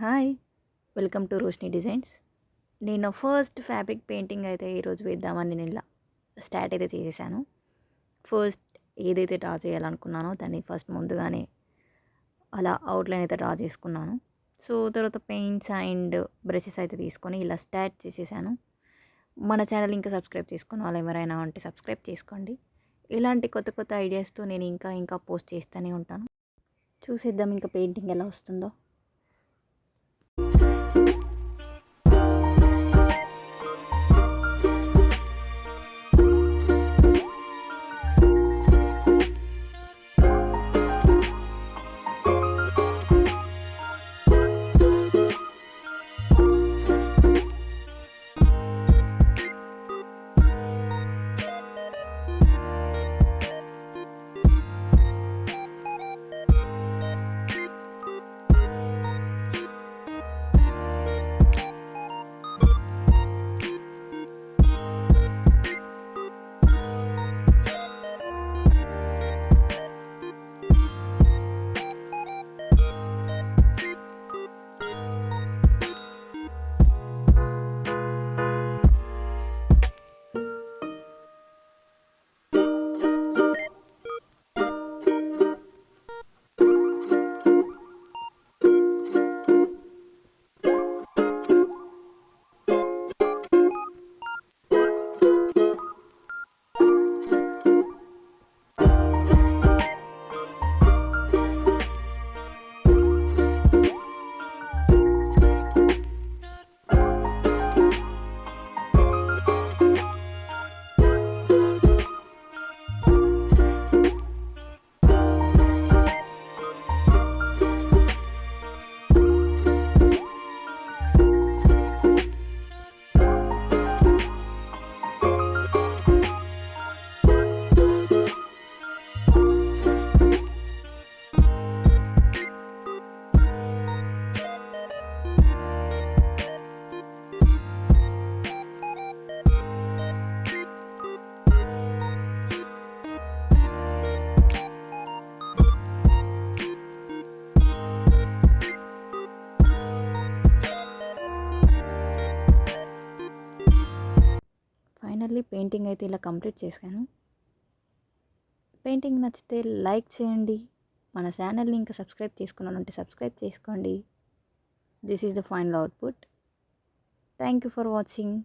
Hi! Welcome to Roshini designs. నేను first fabric painting అయితే ఈరోజు వేద్దామని నేను ఇలా స్టార్ట్ అయితే చేసేసాను. ఫస్ట్ ఏదైతే డ్రా చేయాలనుకున్నానో దాన్ని ఫస్ట్ ముందుగానే అలా అవుట్‌లైన్ అయితే డ్రా చేసుకున్నాను. సో, తర్వాత పెయింట్స్ అండ్ బ్రషెస్ అయితే తీసుకొని ఇలా స్టార్ట్ చేసేసాను. మన ఛానల్ ఇంకా సబ్స్క్రైబ్ చేసుకున్న వాళ్ళు ఎవరైనా ఉంటే సబ్స్క్రైబ్ చేసుకోండి. ఇలాంటి కొత్త కొత్త ఐడియాస్‌తో నేను ఇంకా పోస్ట్ చేస్తూనే ఉంటాను. చూసేద్దాం ఇంకా పెయింటింగ్ ఎలా వస్తుందో. ఫైనల్లీ పెయింటింగ్ అయితే ఇలా కంప్లీట్ చేశాను. పెయింటింగ్ నచ్చితే లైక్ చేయండి. మన ఛానల్ని ఇంకా సబ్స్క్రైబ్ చేసుకున్నానంటే సబ్స్క్రైబ్ చేసుకోండి. This is the final output. Thank you for watching.